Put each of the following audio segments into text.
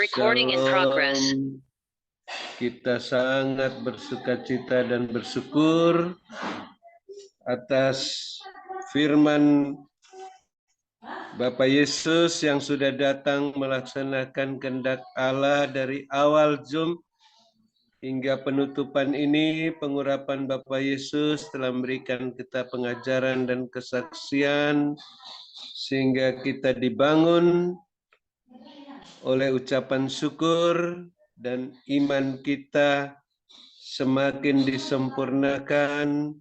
Recording in progress. Shalom. Kita sangat bersukacita dan bersyukur atas firman Bapak Yesus yang sudah datang melaksanakan kehendak Allah dari awal Zoom hingga penutupan ini. Pengurapan Bapak Yesus telah memberikan kita pengajaran dan kesaksian sehingga kita dibangun oleh ucapan syukur dan iman kita semakin disempurnakan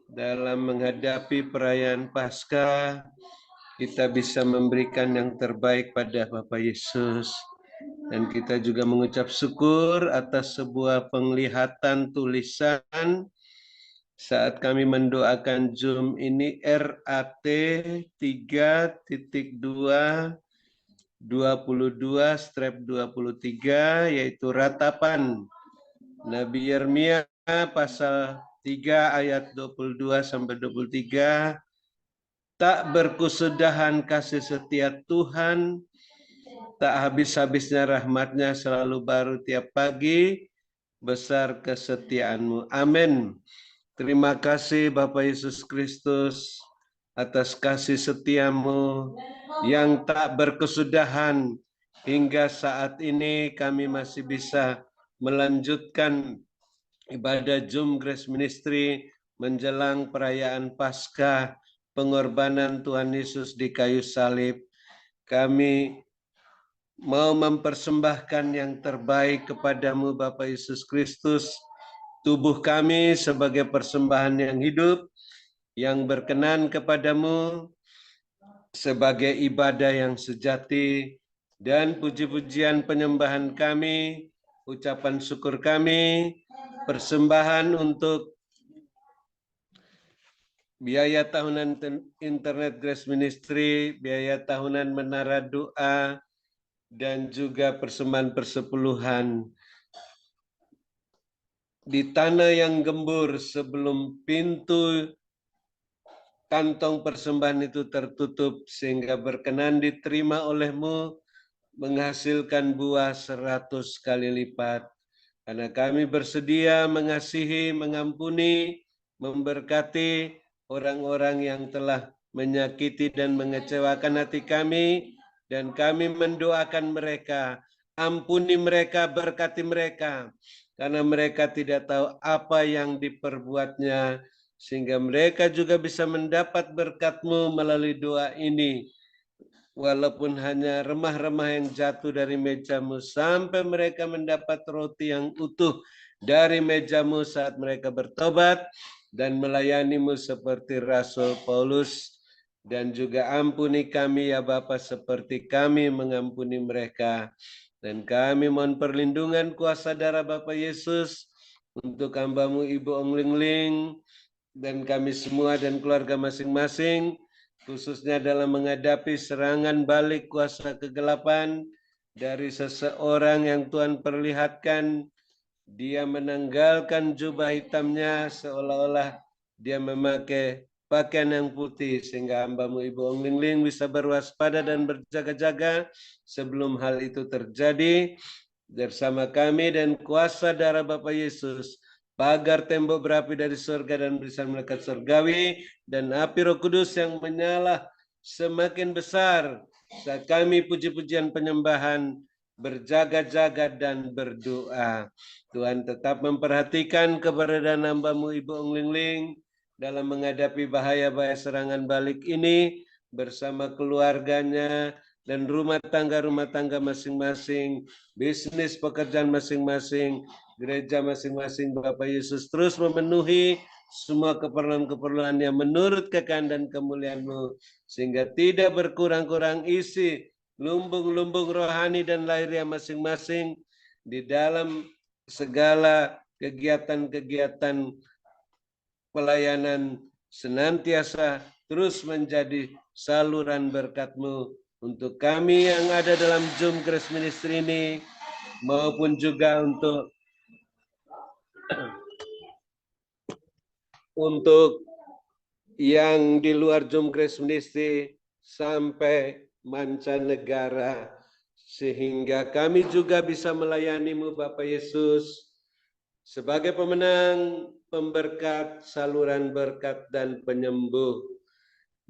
dalam menghadapi perayaan Paskah. Kita bisa memberikan yang terbaik pada Bapak Yesus. Dan kita juga mengucap syukur atas sebuah penglihatan tulisan saat kami mendoakan Zoom ini RAT 3.2 22/23, yaitu ratapan Nabi Yeremia pasal 3 ayat 22-23. Tak berkesudahan kasih setia Tuhan, tak habis-habisnya rahmatnya selalu baru tiap pagi, besar kesetiaanmu. Amin. Terima kasih Bapak Yesus Kristus atas kasih setiamu yang tak berkesudahan. Hingga saat ini kami masih bisa melanjutkan ibadah Zoom Grace Ministry menjelang perayaan Paskah, pengorbanan Tuhan Yesus di kayu salib. Kami mau mempersembahkan yang terbaik kepadamu Bapak Yesus Kristus, tubuh kami sebagai persembahan yang hidup, yang berkenan kepadamu, sebagai ibadah yang sejati, dan puji-pujian penyembahan kami, ucapan syukur kami, persembahan untuk biaya tahunan Internet Grace Ministry, biaya tahunan Menara Doa, dan juga persembahan persepuluhan. Di tanah yang gembur sebelum pintu kantong persembahan itu tertutup, sehingga berkenan diterima olehmu, menghasilkan buah 100 kali lipat. Karena kami bersedia mengasihi, mengampuni, memberkati orang-orang yang telah menyakiti dan mengecewakan hati kami, dan kami mendoakan mereka, ampuni mereka, berkati mereka, karena mereka tidak tahu apa yang diperbuatnya, sehingga mereka juga bisa mendapat berkat-Mu melalui doa ini. Walaupun hanya remah-remah yang jatuh dari meja-Mu, sampai mereka mendapat roti yang utuh dari meja-Mu saat mereka bertobat dan melayani-Mu seperti Rasul Paulus. Dan juga ampuni kami ya Bapa seperti kami mengampuni mereka. Dan kami mohon perlindungan kuasa darah Bapa Yesus untuk hamba-Mu Ibu Ong Ling Ling, dan kami semua dan keluarga masing-masing, khususnya dalam menghadapi serangan balik kuasa kegelapan dari seseorang yang Tuhan perlihatkan dia menanggalkan jubah hitamnya seolah-olah dia memakai pakaian yang putih, sehingga hamba-Mu Ibu Ong Ling Ling bisa berwaspada dan berjaga-jaga sebelum hal itu terjadi. Bersama kami dan kuasa darah Bapa Yesus, pagar tembok berapi dari surga dan barisan malaikat surgawi, dan api Roh Kudus yang menyala semakin besar saat kami puji-pujian penyembahan, berjaga-jaga dan berdoa. Tuhan tetap memperhatikan keberadaan hamba-Mu Ibu Ong Ling Ling dalam menghadapi bahaya-bahaya serangan balik ini bersama keluarganya dan rumah tangga masing-masing, bisnis pekerjaan masing-masing, gereja masing-masing. Bapak Yesus terus memenuhi semua keperluan-keperluan yang menurut kehendak dan kemuliaan-Mu, sehingga tidak berkurang-kurang isi lumbung-lumbung rohani dan lahiriah masing-masing di dalam segala kegiatan-kegiatan pelayanan, senantiasa terus menjadi saluran berkat-Mu untuk kami yang ada dalam Zoom Grace Ministry ini, maupun juga untuk yang di luar Zoom Grace Ministry sampai mancanegara, sehingga kami juga bisa melayani-Mu Bapa Yesus sebagai pemenang, pemberkat, saluran berkat dan penyembuh.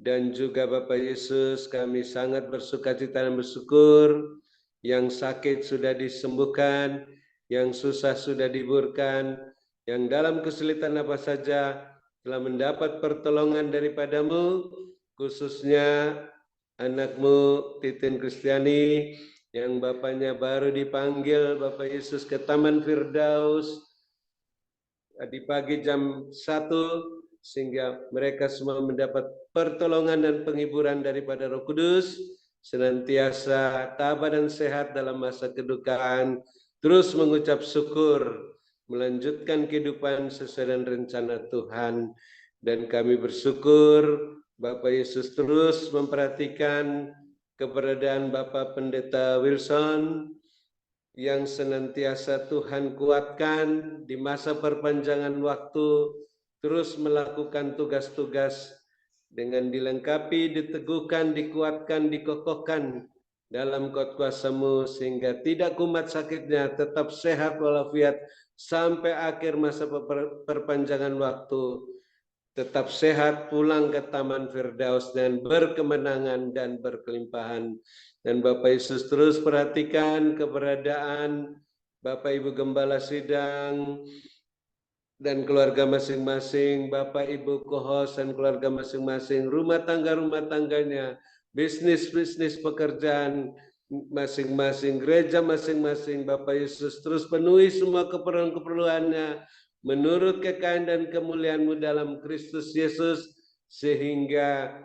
Dan juga Bapak Yesus, kami sangat bersukacita dan bersyukur yang sakit sudah disembuhkan, yang susah sudah dihiburkan, yang dalam kesulitan apa saja telah mendapat pertolongan daripada-Mu, khususnya anak-Mu Titin Kristiani yang bapaknya baru dipanggil Bapak Yesus ke Taman Firdaus di pagi jam 1, sehingga mereka semua mendapat pertolongan dan penghiburan daripada Roh Kudus, senantiasa tabah dan sehat dalam masa kedukaan, terus mengucap syukur, melanjutkan kehidupan sesuai dengan rencana Tuhan. Dan kami bersyukur Bapak Yesus terus memperhatikan keberadaan Bapak Pendeta Wilson yang senantiasa Tuhan kuatkan di masa perpanjangan waktu, terus melakukan tugas-tugas dengan dilengkapi, diteguhkan, dikuatkan, dikokohkan dalam kuasa-Mu, sehingga tidak kumat sakitnya, tetap sehat walafiat sampai akhir masa perpanjangan waktu, tetap sehat pulang ke Taman Firdaus dan berkemenangan dan berkelimpahan. Dan Bapak Yesus terus perhatikan keberadaan Bapak Ibu Gembala Sidang dan keluarga masing-masing, Bapak Ibu co-host dan keluarga masing-masing, rumah tangganya, bisnis pekerjaan masing-masing, gereja masing-masing. Bapak Yesus terus penuhi semua keperluan-keperluannya menurut kekayaan dan kemuliaan-Mu dalam Kristus Yesus, sehingga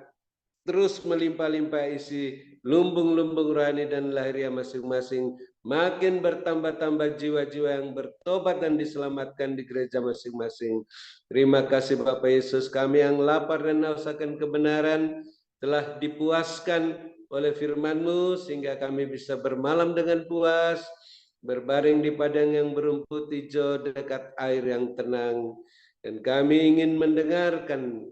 terus melimpah-limpah isi lumbung-lumbung rohani dan lahiriah masing-masing, makin bertambah-tambah jiwa-jiwa yang bertobat dan diselamatkan di gereja masing-masing. Terima kasih Bapak Yesus, kami yang lapar dan haus akan kebenaran telah dipuaskan oleh firman-Mu, sehingga kami bisa bermalam dengan puas, berbaring di padang yang berumput hijau dekat air yang tenang. Dan kami ingin mendengarkan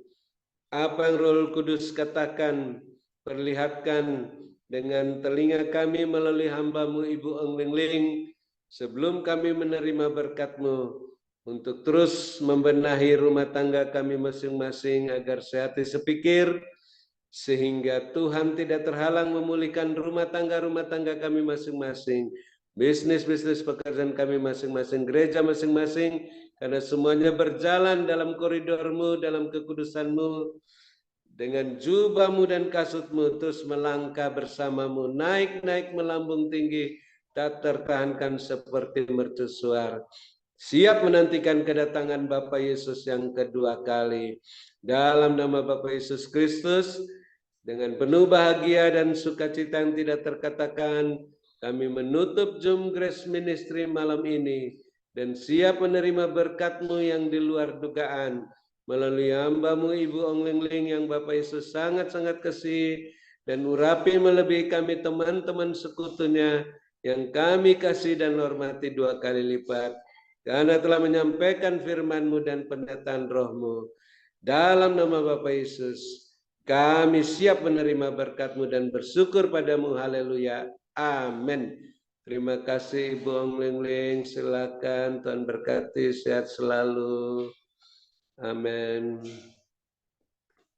apa yang Roh Kudus katakan, perlihatkan dengan telinga kami melalui hamba-Mu Ibu Eng Ling Ling, sebelum kami menerima berkat-Mu untuk terus membenahi rumah tangga kami masing-masing agar sehat sepikir, sehingga Tuhan tidak terhalang memulihkan rumah tangga kami masing-masing, bisnis pekerjaan kami masing-masing, gereja masing-masing, karena semuanya berjalan dalam koridor-Mu, dalam kekudusan-Mu, dengan jubah-Mu dan kasut-Mu, terus melangkah bersama-Mu, naik melambung tinggi, tak tertahankan seperti mercusuar, siap menantikan kedatangan Bapa Yesus yang kedua kali. Dalam nama Bapa Yesus Kristus, dengan penuh bahagia dan sukacita yang tidak terkatakan, kami menutup Zoom Grace Ministry malam ini dan siap menerima berkat-Mu yang di luar dugaan melalui hamba-Mu Ibu Ong Ling Ling yang Bapak Yesus sangat-sangat kasih dan urapi melebihi kami teman-teman sekutunya yang kami kasih dan hormati 2 kali lipat, karena telah menyampaikan firman-Mu dan pendataan Roh-Mu. Dalam nama Bapa Yesus, kami siap menerima berkat-Mu dan bersyukur pada-Mu. Haleluya. Amin. Terima kasih Ibu Ong Ling Ling. Silakan, Tuhan berkati, sehat selalu. Amin.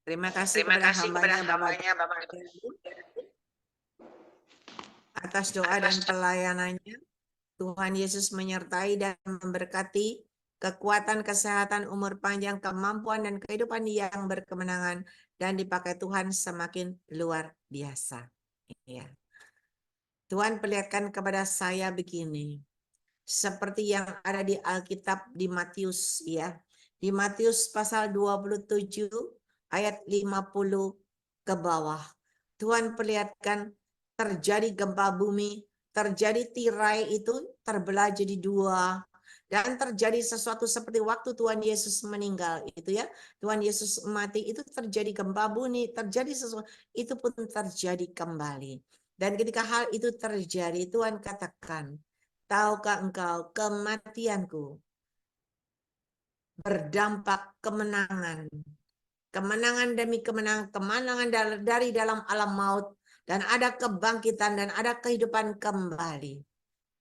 Terima kasih kepada hambanya Bapak atas doa dan pelayanannya. Tuhan Yesus menyertai dan memberkati kekuatan, kesehatan, umur panjang, kemampuan, dan kehidupan yang berkemenangan, dan dipakai Tuhan semakin luar biasa. Ya. Tuhan perlihatkan kepada saya begini, seperti yang ada di Alkitab di Matius, ya. Di Matius pasal 27 ayat 50 ke bawah. Tuhan perlihatkan terjadi gempa bumi, terjadi tirai itu terbelah jadi 2, dan terjadi sesuatu seperti waktu Tuhan Yesus meninggal itu, ya. Tuhan Yesus mati, itu terjadi gempa bumi, terjadi sesuatu, itu pun terjadi kembali. Dan ketika hal itu terjadi, Tuhan katakan, tahukah engkau kematianku berdampak kemenangan. Kemenangan demi kemenangan, kemenangan dari dalam alam maut, dan ada kebangkitan dan ada kehidupan kembali.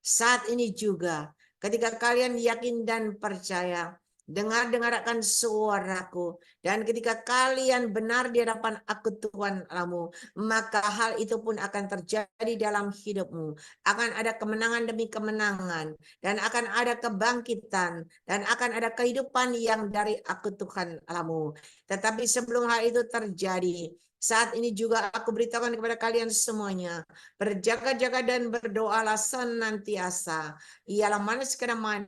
Saat ini juga ketika kalian yakin dan percaya, dengar-dengarkan suaraku, dan ketika kalian benar di hadapan aku Tuhan Allahmu, maka hal itu pun akan terjadi dalam hidupmu. Akan ada kemenangan demi kemenangan, dan akan ada kebangkitan, dan akan ada kehidupan yang dari aku Tuhan Allahmu. Tetapi sebelum hal itu terjadi, saat ini juga aku beritahukan kepada kalian semuanya, berjaga-jaga dan berdoalah senantiasa. Ialah manis main,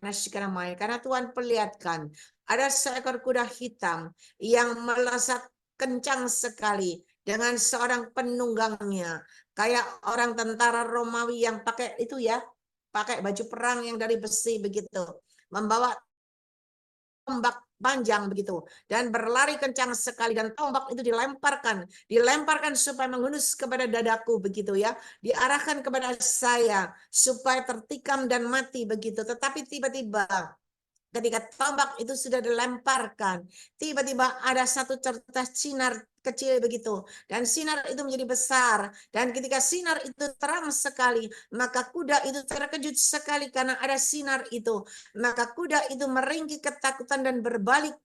karena Tuhan perlihatkan ada seekor kuda hitam yang melesat kencang sekali dengan seorang penunggangnya, kayak orang tentara Romawi yang pakai itu ya, pakai baju perang yang dari besi begitu, membawa tombak panjang begitu dan berlari kencang sekali, dan tombak itu dilemparkan supaya menghunus kepada dadaku begitu ya, diarahkan kepada saya supaya tertikam dan mati begitu. Tetapi tiba-tiba ketika tombak itu sudah dilemparkan, tiba-tiba ada satu certas sinar kecil begitu, dan sinar itu menjadi besar, dan ketika sinar itu terang sekali, maka kuda itu terkejut sekali karena ada sinar itu, maka kuda itu meringkik ketakutan dan berbalik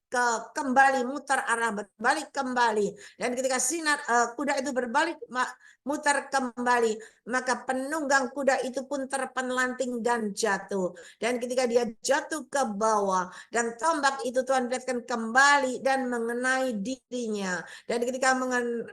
kembali, mutar arah, berbalik kembali, dan ketika sinar kuda itu berbalik mutar kembali, maka penunggang kuda itu pun terpelanting dan jatuh, dan ketika dia jatuh ke bawah, dan tombak itu Tuhan perlihatkan kembali dan mengenai dirinya, dan ketika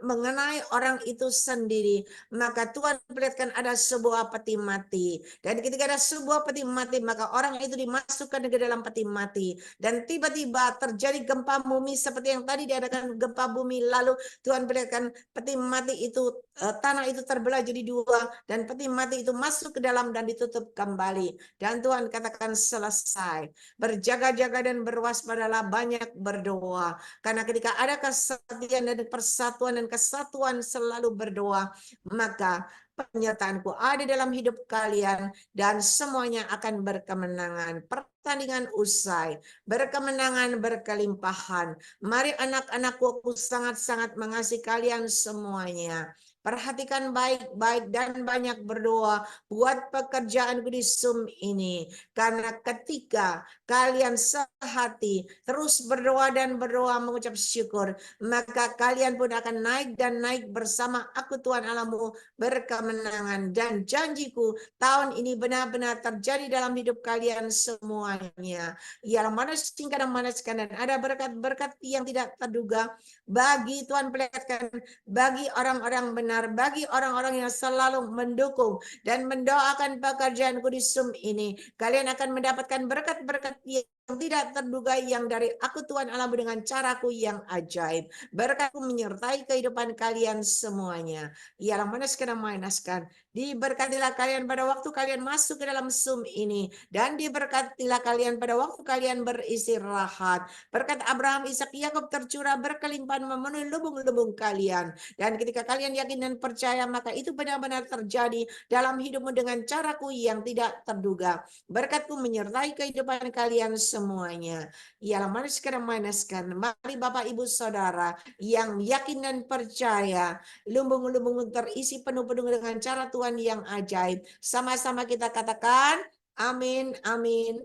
mengenai orang itu sendiri, maka Tuhan perlihatkan ada sebuah peti mati, dan ketika ada sebuah peti mati, maka orang itu dimasukkan ke dalam peti mati, dan tiba-tiba terjadi gempa bumi seperti yang tadi diadakan gempa bumi lalu. Tuhan perlihatkan peti mati itu, tanah itu terbelah jadi dua, dan peti mati itu masuk ke dalam dan ditutup kembali, dan Tuhan katakan selesai. Berjaga-jaga dan berwaspadalah, banyak berdoa, karena ketika ada kesetiaan dan persatuan dan kesatuan selalu berdoa, maka penyertaanku ada dalam hidup kalian dan semuanya akan berkemenangan. Pertandingan usai, berkemenangan, berkelimpahan. Mari anak-anakku, aku sangat-sangat mengasihi kalian semuanya. Perhatikan baik-baik dan banyak berdoa buat pekerjaanku di Zoom ini. Karena ketika kalian sehati terus berdoa dan berdoa mengucap syukur, maka kalian pun akan naik dan naik bersama aku Tuhan Allahmu berkemenangan. Dan janjiku tahun ini benar-benar terjadi dalam hidup kalian semuanya. Ialah manaskan dan ada berkat-berkat yang tidak terduga bagi Tuhan perlihatkan, bagi orang-orang benar, bagi orang-orang yang selalu mendukung dan mendoakan pekerjaanku di Zoom ini. Kalian akan mendapatkan berkat-berkat yang tidak terduga yang dari aku Tuhan Allahmu dengan caraku yang ajaib. Berkatku menyertai kehidupan kalian semuanya. Ialah manaskan. Diberkatilah kalian pada waktu kalian masuk ke dalam Zoom ini, dan diberkatilah kalian pada waktu kalian beristirahat. Berkat Abraham, Ishak, Yakub tercurah berkelimpahan memenuhi lubung-lubung kalian. Dan ketika kalian yakin dan percaya, maka itu benar-benar terjadi dalam hidupmu dengan caraku yang tidak terduga. Berkatku menyertai kehidupan kalian semuanya. Ialah manaskan. Mari Bapak Ibu Saudara yang yakin dan percaya, lumbung-lumbung terisi penuh-penuh dengan cara Tuhan yang ajaib. Sama-sama kita katakan amin, amin.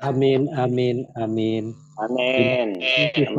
Amin, amin, amin. Amin. Terima kasih.